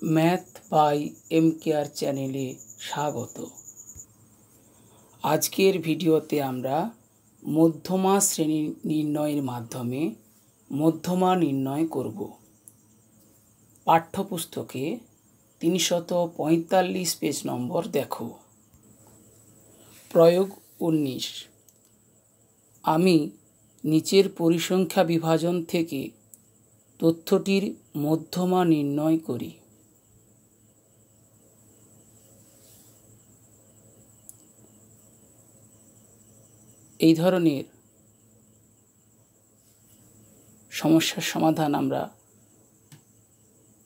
Math by M care চ্যানেলে স্বাগত। আজকের ভিডিওতে আমরা মধ্যমা শ্রেণী নির্ণয়ের মাধ্যমে মধ্যমা নির্ণয় করব। পাঠ্যপুস্তকে 345 পেজ নম্বর দেখো। প্রয়োগ 19। আমি নিচের পরিসংখ্যা বিভাজন থেকে তথ্যটির মধ্যমা নির্ণয় করি। এই ধরনের সমস্যার সমাধান আমরা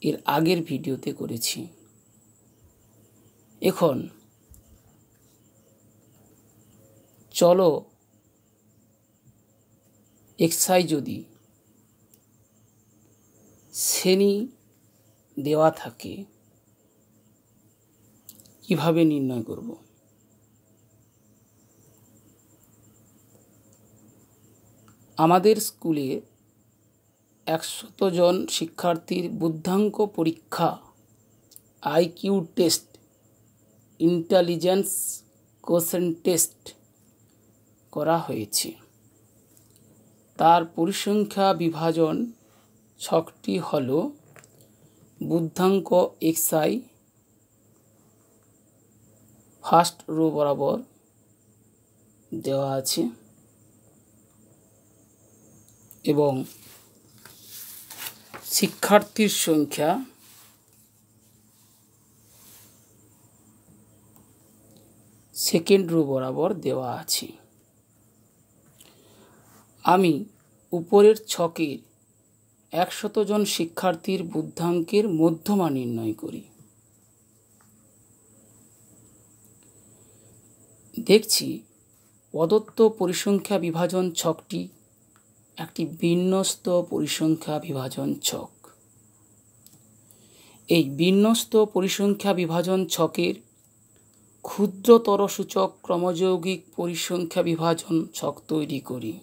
এর আগের ভিডিওতে করেছি। এখন চলো xi যদি শ্রেণী দেওয়া থাকে কিভাবে নির্ণয় করব। আমাদের স্কুলে 100 জন শিক্ষার্থীর বুদ্ধাঙ্ক পরীক্ষা, IQ test, intelligence question test করা হয়েছে। তার পরিসংখ্যা বিভাজন ছকটি হল বুদ্ধাঙ্ক xi ফার্স্ট রো বরাবর দেওয়া আছে এবং শিক্ষার্থীর সংখ্যা সেকেন্ড রো বরাবর দেওয়া আছে। আমি উপরের ছকের 100 জন শিক্ষার্থীর বুদ্ধাঙ্কের মধ্যমা নির্ণয় করি। দেখছি প্রদত্ত পরিসংখ্যা বিভাজন ছকটি একটি বিন্যস্ত পরিসংখ্যা বিভাজন ছক। এই বিন্যস্ত পরিসংখ্যা বিভাজন ছকের ক্ষুদ্রতর সূচক ক্রমযৌগিক পরিসংখ্যা বিভাজন ছক তৈরি করি।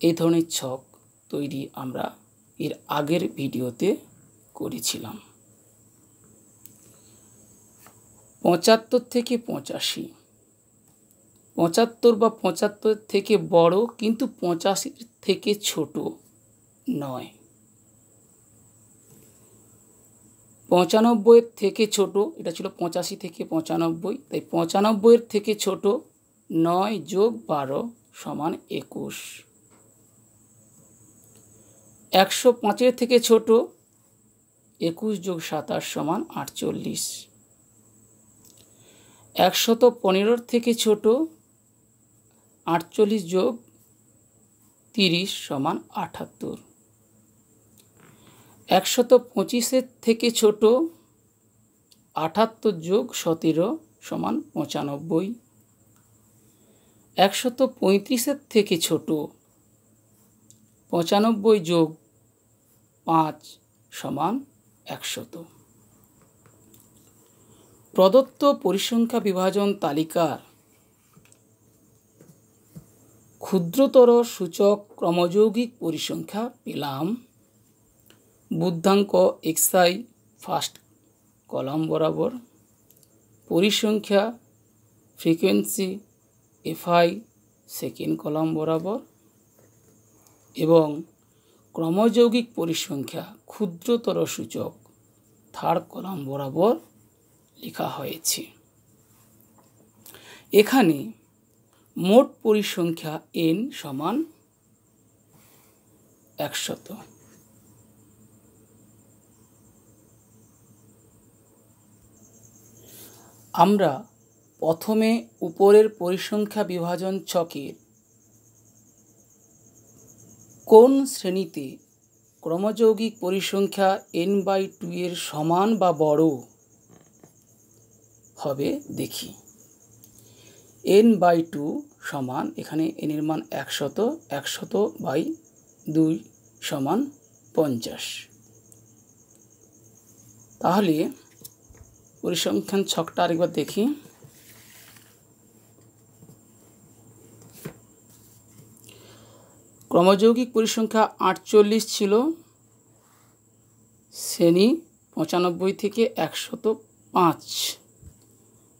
এই ধরনের ছক তৈরি আমরা এর আগের ভিডিওতে করেছিলাম। 75 থেকে 85, 75 বা 75 থেকে বড় কিন্তু 85 থেকে ছোট নয়। 95 থেকে ছোট, এটা ছিল 85 থেকে 95, তাই 95 থেকে ছোট 9 + 12 = 21। 105 থেকে ছোট 21 + 27 = 48। 115 থেকে ছোট 48 + 30 = 78। 125 থেকে ছোট 78 + 17 = 95। 135 থেকে ছোট 95 + 5 = 100। প্রদত্ত পরিসংখ্যা বিভাজন তালিকার ক্ষুদ্রতর সূচক ক্রমযৌগিক পরিসংখ্যা পেলাম। বুদ্ধাঙ্ক xi ফার্স্ট কলাম বরাবর, পরিসংখ্যা ফ্রিকোয়েন্সি fi সেকেন্ড কলাম বরাবর এবং ক্রমযৌগিক পরিসংখ্যা ক্ষুদ্রতর সূচক থার্ড কলাম বরাবর লেখা হয়েছে। এখানে মোট পরিসংখ্যা n = 100। আমরা প্রথমে উপরের পরিসংখ্যা বিভাজন ছকের কোন শ্রেণীতে ক্রমযৌগিক পরিসংখ্যা n/2 এর সমান বা বড় হবে দেখি। n/2 সমান, এখানে n এর মান 100, 100/2 = 50। তাহলে পরিসংখ্যান ছকটা আরেকবার দেখি। ক্রমযৌগিক পরিসংখ্যা 48 ছিল, শ্রেণী 95 থেকে 105,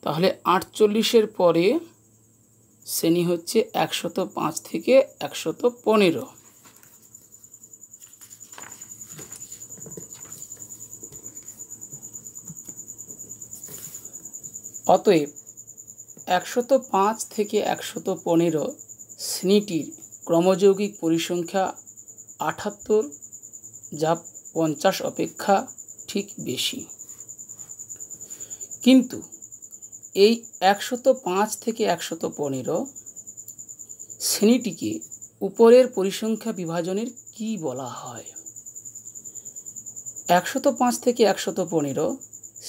তাহলে 48-এর পরে শ্রেণী হচ্ছে 105 থেকে 115। অতএব 105 থেকে 115 শ্রেণীটির ক্রমযৌগিক পরিসংখ্যা 78, যা 50 অপেক্ষা ঠিক বেশি। কিন্তু এই 105 থেকে 115 শ্রেণীটিকে উপরের পরিসংখ্যা বিভাজনের কি বলা হয়? 105 থেকে 115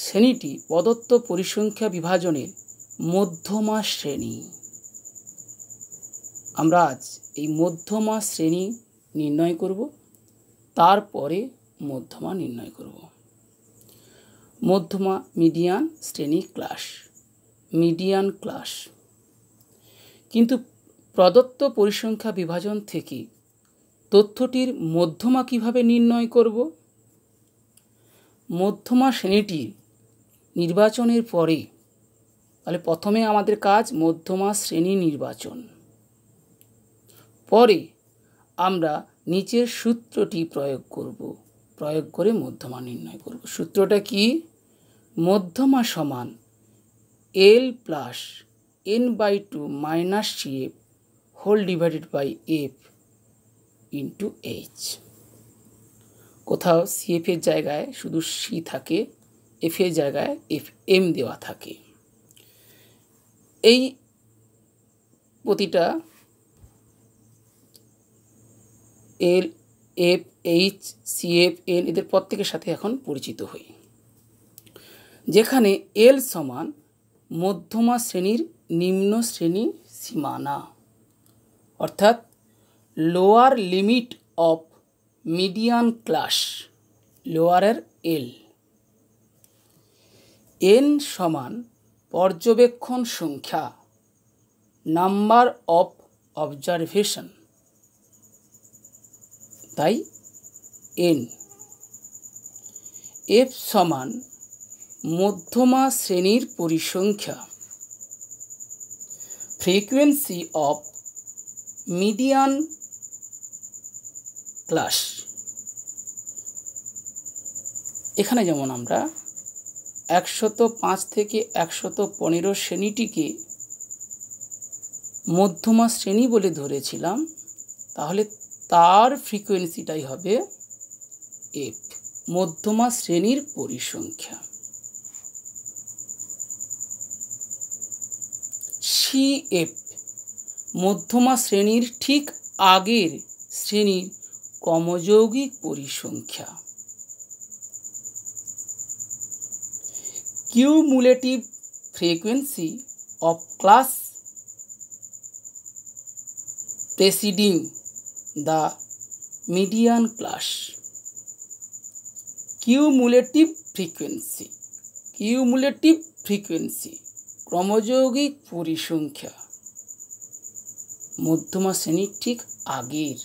শ্রেণীটি প্রদত্ত পরিসংখ্যা বিভাজনের মধ্যমা শ্রেণী। আমরা আজ এই মধ্যমা শ্রেণী নির্ণয় করব, তারপরে মধ্যমা নির্ণয় করব। মধ্যমা মিডিয়ান শ্রেণী ক্লাস, মিডিয়ান ক্লাস। কিন্তু প্রদত্ত পরিসংখ্যা বিভাজন থেকে তথ্যটির মধ্যমা কিভাবে নির্ণয় করব? মধ্যমা শ্রেণীটির নির্বাচনের পরে, তাহলে প্রথমে আমাদের কাজ মধ্যমা শ্রেণী নির্বাচন, পরে আমরা নিচের সূত্রটি প্রয়োগ করব, প্রয়োগ করে মধ্যমা নির্ণয় করব। সূত্রটা কি? মধ্যমা সমান L plus n/2 minus CF whole divided by F into H। কোথাও CF এর জায়গায় শুধু C থাকে, F এর জায়গায় FM দেওয়া থাকে। এই প্রতিটা L, F, H, CF, N এদের প্রত্যেকের সাথে এখন পরিচিত হই। যেখানে L সমান মধ্যমা শ্রেণীর নিম্ন শ্রেণী সীমানা, অর্থাৎ lower limit of median class, লোয়ারের L। N সমান পর্যবেক্ষণ সংখ্যা, নাম্বার অফ অবজারভেশন, তাই N। F সমান মধ্যমা শ্রেণীর পরিসংখ্যা, ফ্রিকোয়েন্সি অফ মিডিয়ান ক্লাস। এখানে যেমন আমরা 105 থেকে 115 শ্রেণীটিকে মধ্যমা শ্রেণী বলে ধরেছিলাম, তাহলে তার ফ্রিকোয়েন্সিটাই হবে F, মধ্যমা শ্রেণীর পরিসংখ্যা। CF মধ্যমা শ্রেণীর ঠিক আগের শ্রেণীর ক্রমযৌগিক পরিসংখ্যা। Cumulative frequency of class preceding the median class. Cumulative frequency, cumulative frequency ক্রমযৌগিক পরিসংখ্যা মধ্যমা শ্রেণীর ঠিক আগের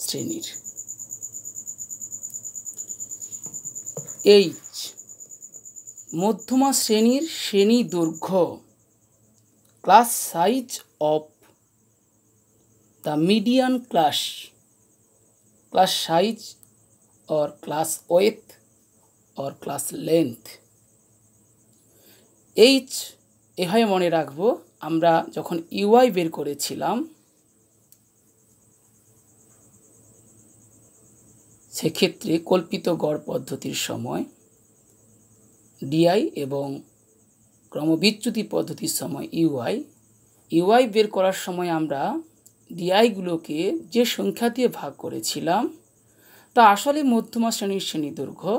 শ্রেণীর। H মধ্যমা শ্রেণীর শ্রেণী দৈর্ঘ্য, class size of the median class, class size or class width or class length। H এভাবে মনে রাখবো, আমরা যখন UI বের করেছিলাম সেক্ষেত্রে কল্পিত গড় পদ্ধতির সময় DI এবং ক্রমবিচ্যুতি পদ্ধতির সময় UI বের করার সময় আমরা DI-গুলোকে যে সংখ্যা দিয়ে ভাগ করেছিলাম তা আসলে মধ্যমা শ্রেণীর শ্রেণী দৈর্ঘ্য,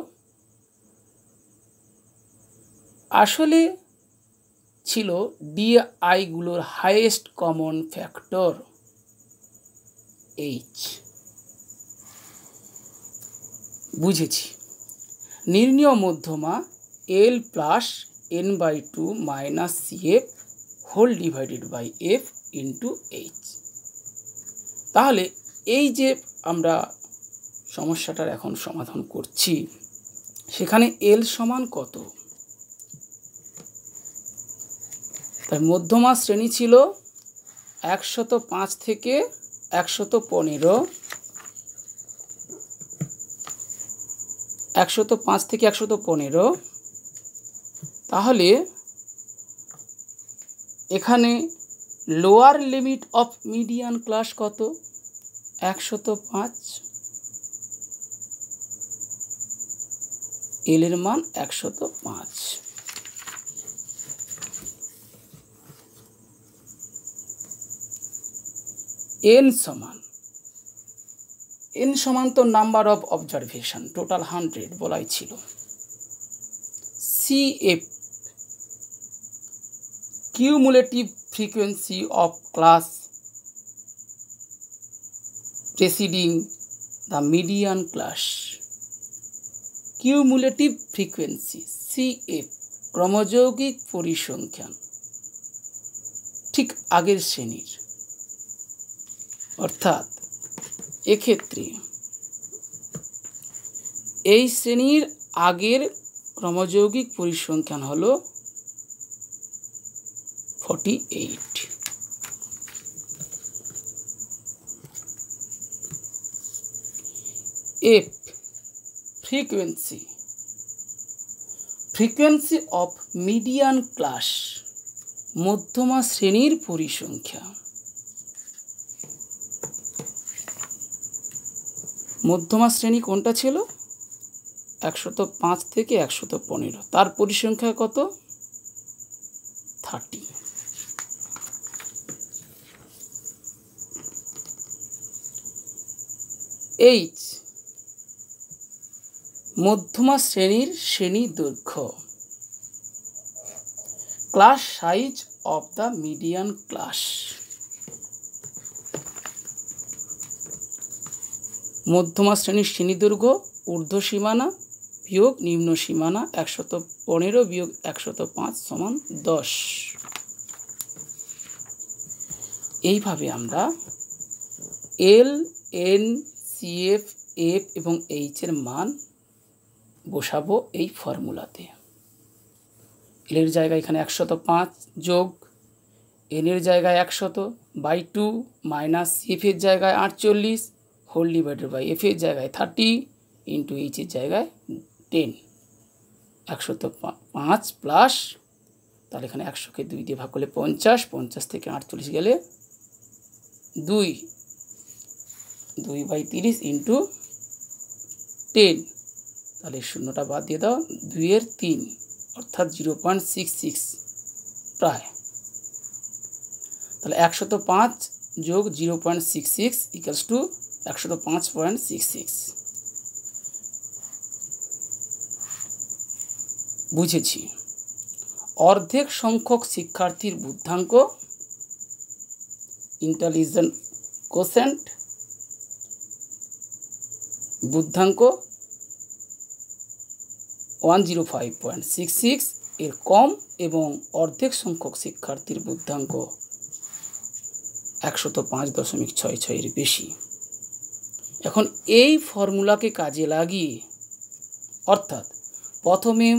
আসলে ছিল DI-গুলোর হাইয়েস্ট কমন ফ্যাক্টর H। বুঝেছি। নির্ণীয় মধ্যমা L plus n/2 minus CF whole divided by F into H। তাহলে এই যে আমরা সমস্যাটার এখন সমাধান করছি, সেখানে এল সমান কত? তাই মধ্যমা শ্রেণী ছিল 105 থেকে 115, 105 থেকে 115। তাহলে এখানে lower limit of median class কত? 105, এল এর মান 105। এন সমান তো নাম্বার অফ অবজারভেশন, টোটাল 100 বলাই ছিল। CF cumulative frequency of class preceding the median class. Cumulative frequency CF ক্রমযৌগিক পরিসংখ্যান ঠিক আগের শ্রেণীর, অর্থাৎ এক্ষেত্রে এই শ্রেণীর আগের ক্রমযৌগিক পরিসংখ্যান হলো 48। F frequency of median class, মধ্যমা শ্রেণীর পরিসংখ্যা। মধ্যমা শ্রেণী কোনটা ছিল? 105 থেকে 115, তার পরিসংখ্যা কত? 30। H মধ্যমা শ্রেণীর শ্রেণী দৈর্ঘ্য, class size of the median class. মধ্যমা শ্রেণীর শ্রেণী দৈর্ঘ্য ঊর্ধ্ব সীমানা বিয়োগ নিম্ন সীমানা 115 বিয়োগ 105 সমান 10। এইভাবে আমরা এল, এন, CF, F এবং H এর মান বসাবো এই ফর্মুলাতে। এল এর জায়গায় এখানে 105 যোগ এন এর জায়গায় 100/2 মাইনাস CF এর জায়গায় 48 হোল ডিভাইডেড বাই F এর জায়গায় 30 ইন্টু H এর জায়গায় 10। 105 প্লাস, তাহলে এখানে 100কে 2 দিয়ে ভাগ করলে 50, 50 থেকে 48 গেলে 2/30 ইন্টু 10, তাহলে শূন্যটা বাদ দিয়ে দাও, 2 এর 3 অর্থাৎ 0.66 প্রায়। তাহলে 105 যোগ 0.66 ইকুয়ালস টু 105.66। বুঝেছি। অর্ধেক সংখ্যক শিক্ষার্থীর বুদ্ধাঙ্ক, ইন্টেলিজেন্ট কোশেন্ট, বুদ্ধাঙ্ক 105.66 এর কম এবং অর্ধেক সংখ্যক শিক্ষার্থীর বুদ্ধাঙ্ক 105.66 এর বেশি। এখন এই ফর্মুলাকে কাজে লাগিয়ে, অর্থাৎ প্রথমে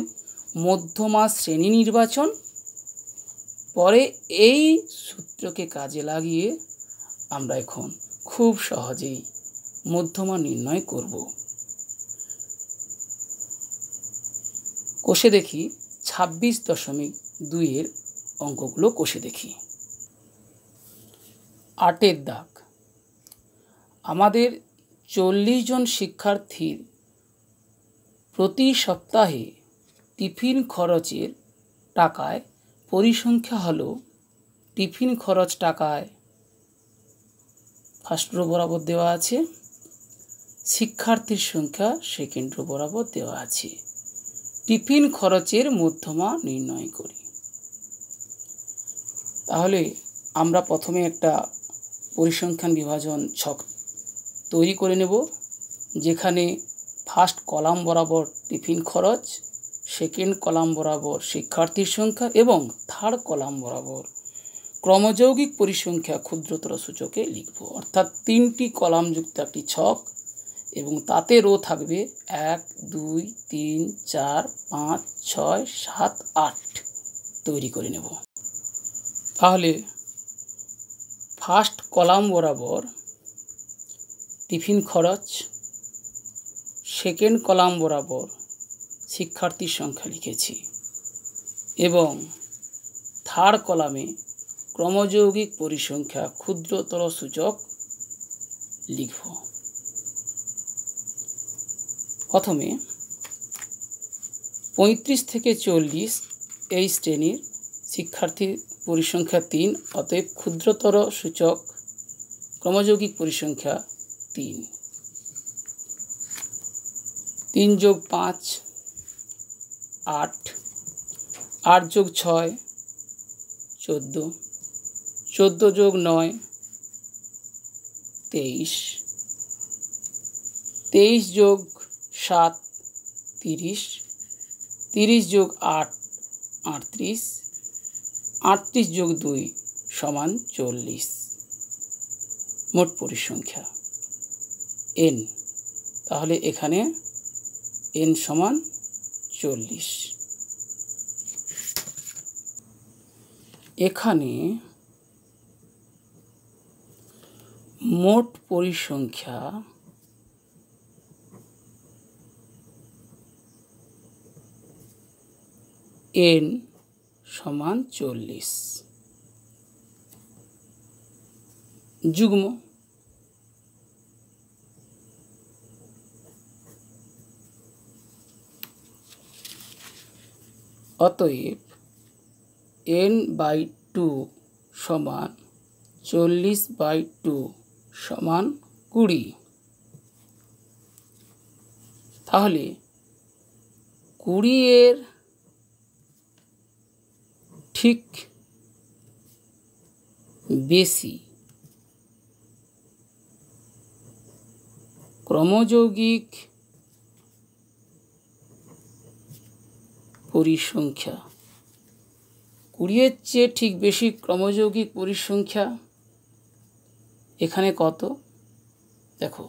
মধ্যমা শ্রেণী নির্বাচন, পরে এই সূত্রকে কাজে লাগিয়ে আমরা এখন খুব সহজেই মধ্যমা নির্ণয় করব। কষে দেখি 26.2 এর অঙ্কগুলো কষে দেখি। 8 দাগ, আমাদের 40 জন শিক্ষার্থীর প্রতি সপ্তাহে টিফিন খরচের টাকায় পরিসংখ্যা হলো, টিফিন খরচ টাকায় ফার্স্ট রো বরাবর দেওয়া আছে, শিক্ষার্থীর সংখ্যা সেকেন্ড রো বরাবর দেওয়া আছে। টিফিন খরচের মধ্যমা নির্ণয় করি। তাহলে আমরা প্রথমে একটা পরিসংখ্যান বিভাজন ছক তৈরি করে নেব, যেখানে ফার্স্ট কলাম বরাবর টিফিন খরচ, সেকেন্ড কলাম বরাবর শিক্ষার্থীর সংখ্যা এবং থার্ড কলাম বরাবর ক্রমযৌগিক পরিসংখ্যা ক্ষুদ্রতর সূচকে লিখব। অর্থাৎ 3টি কলাম যুক্ত একটি ছক এবং তাতে রো থাকবে 1 2 3 4 5 6 7 8 তৈরি করে নেব। তাহলে ফার্স্ট কলাম বরাবর টিফিন খরচ, সেকেন্ড কলাম বরাবর শিক্ষার্থীর সংখ্যা লিখেছি এবং থার্ড কলামে ক্রমযৌগিক পরিসংখ্যা ক্ষুদ্রতর সূচক লিখব। প্রথমে 35 থেকে 40 এই শ্রেণীর শিক্ষার্থীর পরিসংখ্যা 3, অতএব ক্ষুদ্রতর সূচক ক্রমযৌগিক পরিসংখ্যা 3। 3 যোগ 5 8, 8 যোগ 6 14, 14 যোগ 9 23, 23 যোগ 7 30, 30 যোগ 8 38, 38 যোগ 2 সমান 40। মোট পরিসংখ্যা n, তাহলে এখানে n সমান 40। এখানে মোট পরিসংখ্যা n সমান 40। যুগ্ম অতএব n/2 সমান 40/2 সমান 20। তাহলে 20 এর ঠিক বেশি ক্রমযৌগিক পরিসংখ্যা, 20 এর চেয়ে ঠিক বেশি ক্রমযৌগিক পরিসংখ্যা এখানে কত? দেখো,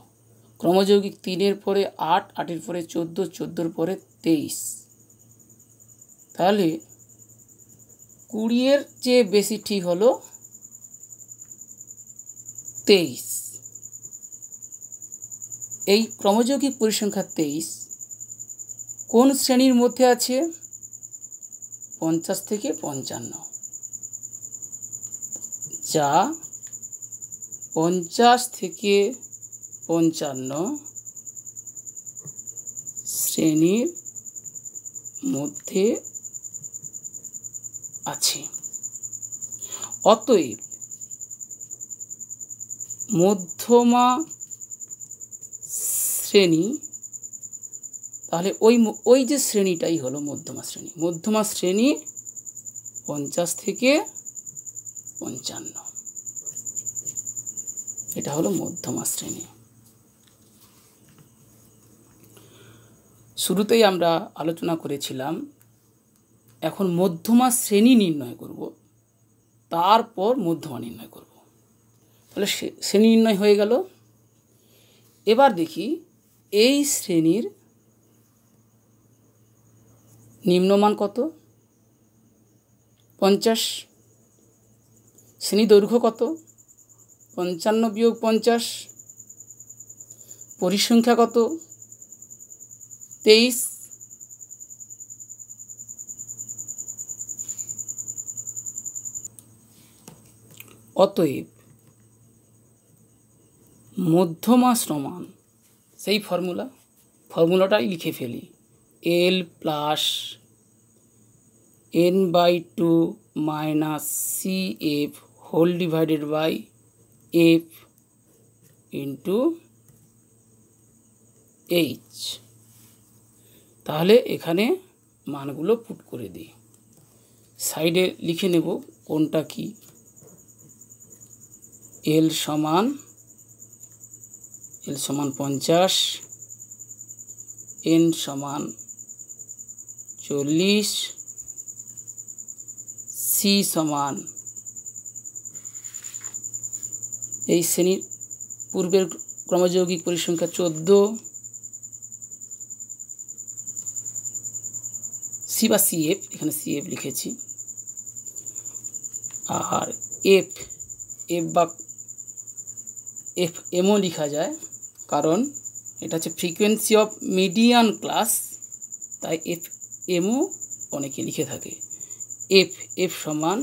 ক্রমযৌগিক 3 এর পরে 8, 8 এর পরে 14, 14 এর পরে 23। তাহলে 20 এর চেয়ে বেশি ঠিক হলো 23। এই ক্রমযৌগিক পরিসংখ্যা 23 কোন শ্রেণীর মধ্যে আছে? 50 থেকে 55, যা 50 থেকে 55 শ্রেণীর মধ্যে আছে। অতএব মধ্যমা শ্রেণী, তাহলে ওই যে শ্রেণীটাই হলো মধ্যমা শ্রেণী। মধ্যমা শ্রেণী 50 থেকে 55, এটা হলো মধ্যমা শ্রেণী। শুরুতেই আমরা আলোচনা করেছিলাম এখন মধ্যমা শ্রেণী নির্ণয় করব, তারপর মধ্যমা নির্ণয় করব। তাহলে শ্রেণী নির্ণয় হয়ে গেল। এবার দেখি এই শ্রেণীর নিম্নমান কত? 50। শ্রেণী দৈর্ঘ্য কত? 55 বিয়োগ 50। পরিসংখ্যা কত? 23। অতএব মধ্যমা সমান সেই ফর্মুলাটাই লিখে ফেলি, L plus n/2 minus CF whole divided by F into H। তাহলে এখানে মানগুলো পুট করে দিই, সাইডে লিখে নেব কোনটা কি। L সমান 50, n সমান 40, C সমান এই শ্রেণীর পূর্বের ক্রমযৌগিক পরিসংখ্যা 14, সি বা সিএফ, এখানে সিএফ লিখেছি, আর এফ বা এফ এমও লেখা যায়, কারণ এটা হচ্ছে ফ্রিকোয়েন্সি অফ মিডিয়ান ক্লাস, তাই এফ এমও অনেকে লিখে থাকে। এফ সমান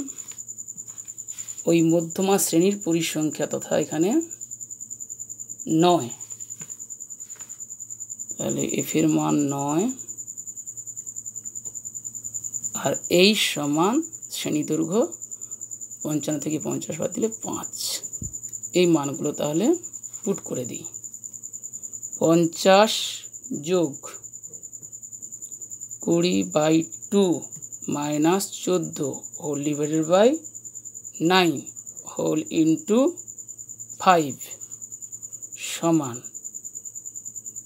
ওই মধ্যমা শ্রেণীর পরিসংখ্যা তথা এখানে 9, তাহলে এফের মান 9, আর এই সমান শ্রেণী দৈর্ঘ্য 55 থেকে 50 বাদ দিলে 5। এই মানগুলো তাহলে পুট করে দিই। 50 যোগ 20/2 minus 14 whole divided by 9 whole into 5 সমান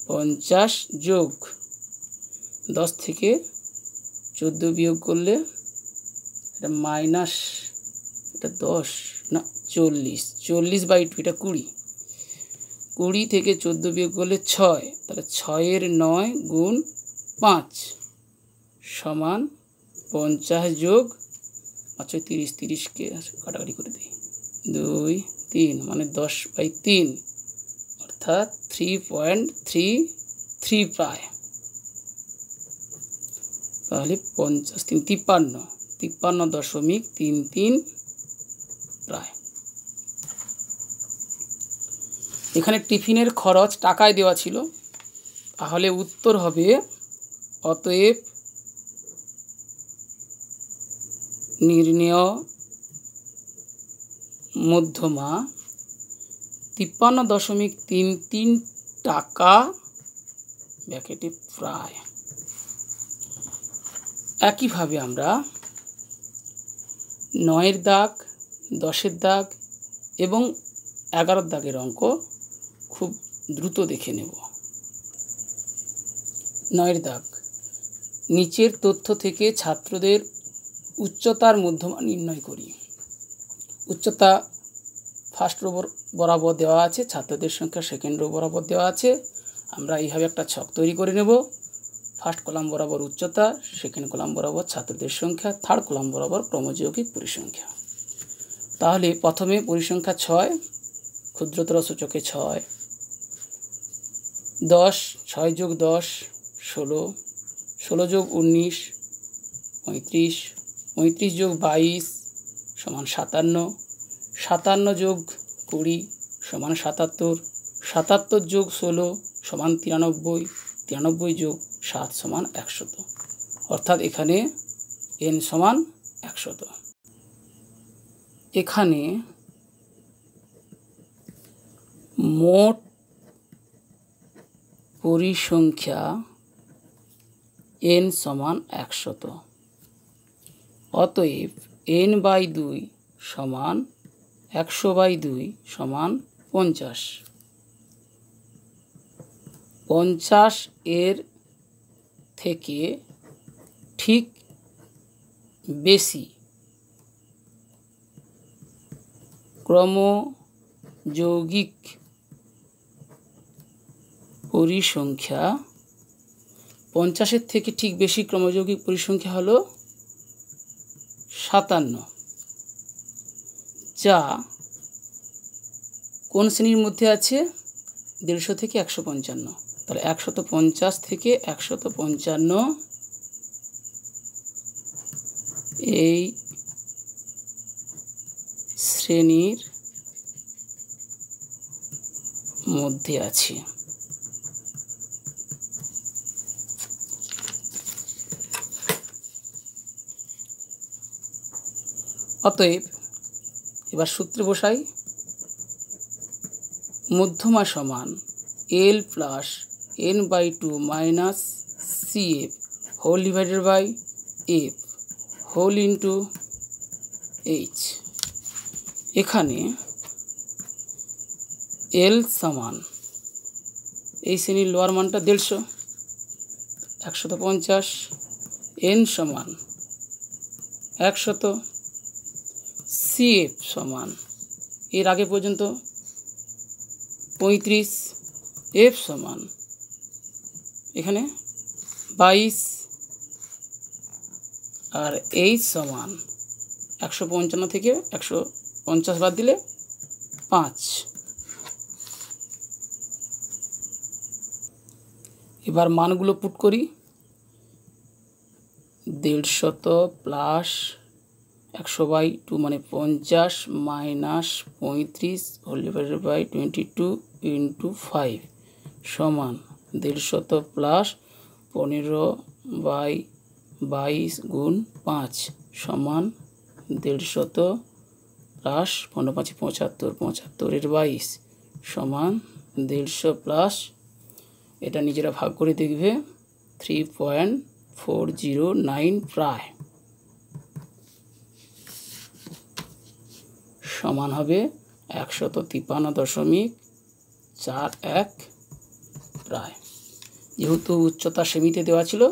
50 যোগ 10 থেকে 14 বিয়োগ করলে এটা মাইনাস, এটা 10 না 40/2, এটা 20 থেকে 14 বিয়োগ করলে 6, তাহলে 6-এর 9 গুণ 5 সমান 50 যোগ 30কে কাটাকাটি করে দিই, 2, 3 মানে 10/3, অর্থাৎ 3.33 প্রায়। তাহলে 50 3 53.33 প্রায়। এখানে টিফিনের খরচ টাকায় দেওয়া ছিল, তাহলে উত্তর হবে অতএব নির্ণেয় মধ্যমা 53.33 টাকা ব্র্যাকেটে প্রায়। একইভাবে আমরা 9-এর দাগ, 10-এর দাগ এবং 11-এর দাগের অঙ্ক খুব দ্রুত দেখে নেব। 9-এর দাগ, নিচের তথ্য থেকে ছাত্রদের উচ্চতার মধ্যমা নির্ণয় করি। উচ্চতা ফার্স্ট রো বরাবর দেওয়া আছে, ছাত্রদের সংখ্যা সেকেন্ড রো বরাবর দেওয়া আছে। আমরা এইভাবে একটা ছক তৈরি করে নেব। ফার্স্ট কলাম বরাবর উচ্চতা, সেকেন্ড কলাম বরাবর ছাত্রদের সংখ্যা, থার্ড কলাম বরাবর ক্রমযৌগিক পরিসংখ্যা। তাহলে প্রথমে পরিসংখ্যা 6, ক্ষুদ্রতর সূচকে 6, 10, 6 যোগ 10 16, 16 যোগ 19 35, 35 যোগ 22 সমান 57, 57 যোগ 20 সমান 77, 77 যোগ 16 সমান 93, 93 যোগ 7 সমান 100, অর্থাৎ এখানে n সমান 100। এখানে মোট পরিসংখ্যা n সমান 100, অতএব n/2 সমান 100/2 সমান 50। 50 এর থেকে ঠিক বেশি ক্রমযৌগিক পরিসংখ্যা, 50-এর থেকে ঠিক বেশি ক্রমযৌগিক পরিসংখ্যা হলো 57, যা কোন শ্রেণীর মধ্যে আছে? 150 থেকে 155। তাহলে 150 থেকে 155 এই শ্রেণীর মধ্যে আছে। অতএব এবার সূত্রে বসাই। মধ্যমা সমান L plus n/2 minus CF whole divided by F whole into H। এখানে L সমান এই শ্রেণীর লোয়ার মানটা 150, 150, n সমান 100, CF সমান এর আগে পর্যন্ত 35, এফ সমান এখানে 22 আর এইচ সমান 155 থেকে 150 বাদ দিলে 5। এবার মানগুলো পুট করি। 150 প্লাস 100/2 মানে 50 minus 35 whole divided by 22 into 5 সমান 150 প্লাস 15/22 গুণ 5 সমান 150 প্লাস 15 × 5 = 75, 75/22 সমান 150 প্লাস, এটা নিজেরা ভাগ করে দেখবে, 3.409 প্রায় সমান হবে 153.41 প্রায়। যেহেতু উচ্চতা সেমিতে দেওয়া ছিল,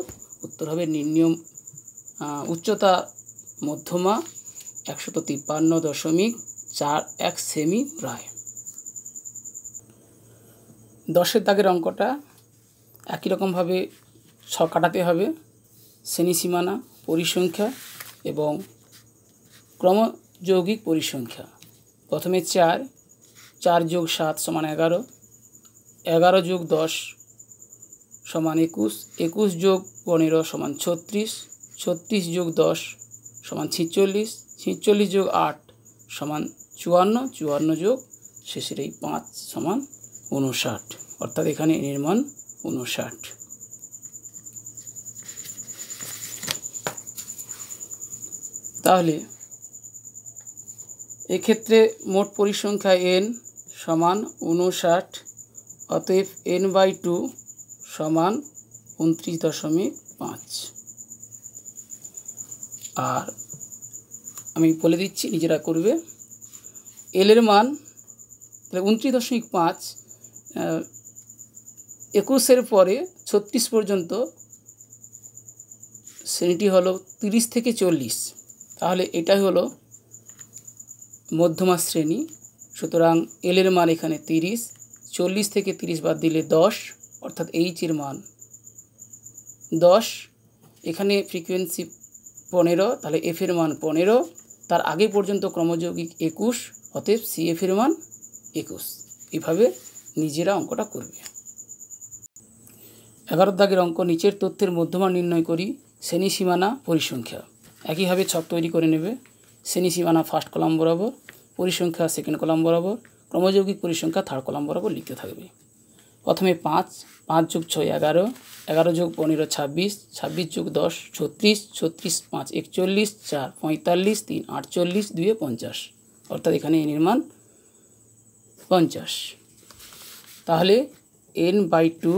উত্তর হবে নির্ণয় উচ্চতা মধ্যমা 153.41 সেমি প্রায়। 10 দাগের অঙ্কটা একই রকমভাবে কাটাতে হবে। শ্রেণী সীমানা, পরিসংখ্যা এবং ক্রমযৌগিক পরিসংখ্যা। প্রথমে 4 + 7 = 11, 11 + 10 = 21, 21 + 15 = 36, 36 + 10 = 46, 46 + 8 = 54, 54 + শেষের এই 5 = 59, অর্থাৎ এখানে এর মান 59। তাহলে এক্ষেত্রে মোট পরিসংখ্যা n সমান 59, অতএব n/2 সমান 29.5। আর আমি বলে দিচ্ছি, নিজেরা করবে। এল এর মান 29.5, 21 পরে 36 পর্যন্ত শ্রেণীটি হলো 30 থেকে 40, তাহলে এটাই হলো মধ্যমা শ্রেণী। সুতরাং এল এর মান এখানে 30, 40 থেকে 30 বাদ দিলে 10, অর্থাৎ এইচ এর মান 10। এখানে ফ্রিকোয়েন্সি 15, তাহলে এফ এর মান 15, তার আগে পর্যন্ত ক্রমযৌগিক 21, অতএব সি এফ এর মান 21। এভাবে নিজেরা অঙ্কটা করবে। 11 দাগের অঙ্ক, নিচের তথ্যের মধ্যমা নির্ণয় করি। শ্রেণী সীমানা, পরিসংখ্যা। একইভাবে ছক তৈরি করে নেবে। শ্রেণী সীমানা ফার্স্ট কলাম বরাবর, পরিসংখ্যা সেকেন্ড কলাম বরাবর, ক্রমযৌগিক পরিসংখ্যা থার্ড কলাম বরাবর লিখতে থাকবে। প্রথমে 5 + 6 = 11, 11 + 15 = 26, 26 + 10 = 36, 36 + 5 = 41, 4 = 45, 3 = 48, 2 = 50, অর্থাৎ এখানে n এর মান 50। তাহলে n/2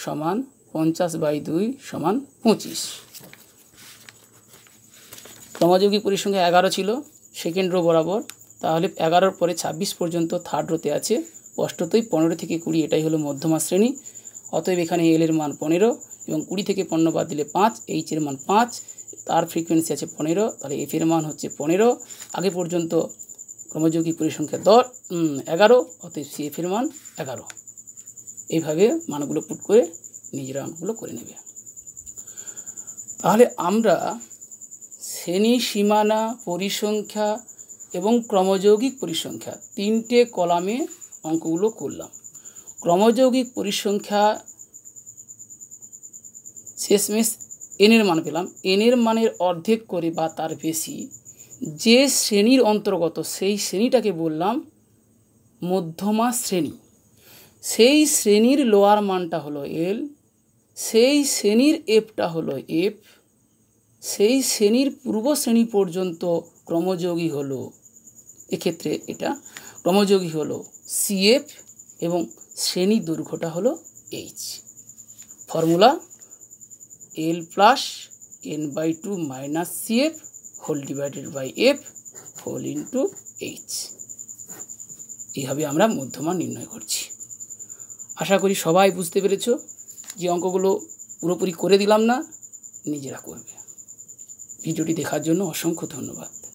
সমান 50/2 সমান 25। ক্রমযৌগিক পরিসংখ্যা 11 ছিল সেকেন্ড রো বরাবর, তাহলে 11 পরে 26 পর্যন্ত থার্ড রোতে আছে। স্পষ্টতই 15 থেকে 20 এটাই হলো মধ্যমা শ্রেণী। অতএব এখানে এল এর মান 15 এবং 20 থেকে 15 বাদ দিলে 5, এইচ এর মান 5, তার ফ্রিকোয়েন্সি আছে 15, তাহলে এফ এর মান হচ্ছে 15। আগে পর্যন্ত ক্রমযৌগিক পরিসংখ্যা 11, অতএব সি এফ এর মান 11। এইভাবে মানগুলো পুট করে নিজেরা অঙ্কগুলো করে নেবে। তাহলে আমরা শ্রেণী সীমানা, পরিসংখ্যা এবং ক্রমযৌগিক পরিসংখ্যা 3টে কলামে অঙ্কগুলো করলাম। ক্রমযৌগিক পরিসংখ্যা শেষমেশ এন এর মান পেলাম। এন এর মানের অর্ধেক করে বা তার বেশি যে শ্রেণীর অন্তর্গত, সেই শ্রেণীটাকে বললাম মধ্যমা শ্রেণী। সেই শ্রেণীর লোয়ার মানটা হলো এল, সেই শ্রেণীর এফটা হলো এফ, সেই শ্রেণীর পূর্ব শ্রেণী পর্যন্ত ক্রমযৌগী হলো, এক্ষেত্রে এটা ক্রমযৌগী হলো সিএফ এবং শ্রেণী দৈর্ঘ্যটা হলো H. Formula L plus n/2 minus CF whole divided by F whole into H. এইভাবে আমরা মধ্যমা নির্ণয় করছি। আশা করি সবাই বুঝতে পেরেছ। যে অঙ্কগুলো পুরোপুরি করে দিলাম না, নিজেরা করবে। ভিডিওটি দেখার জন্য অসংখ্য ধন্যবাদ।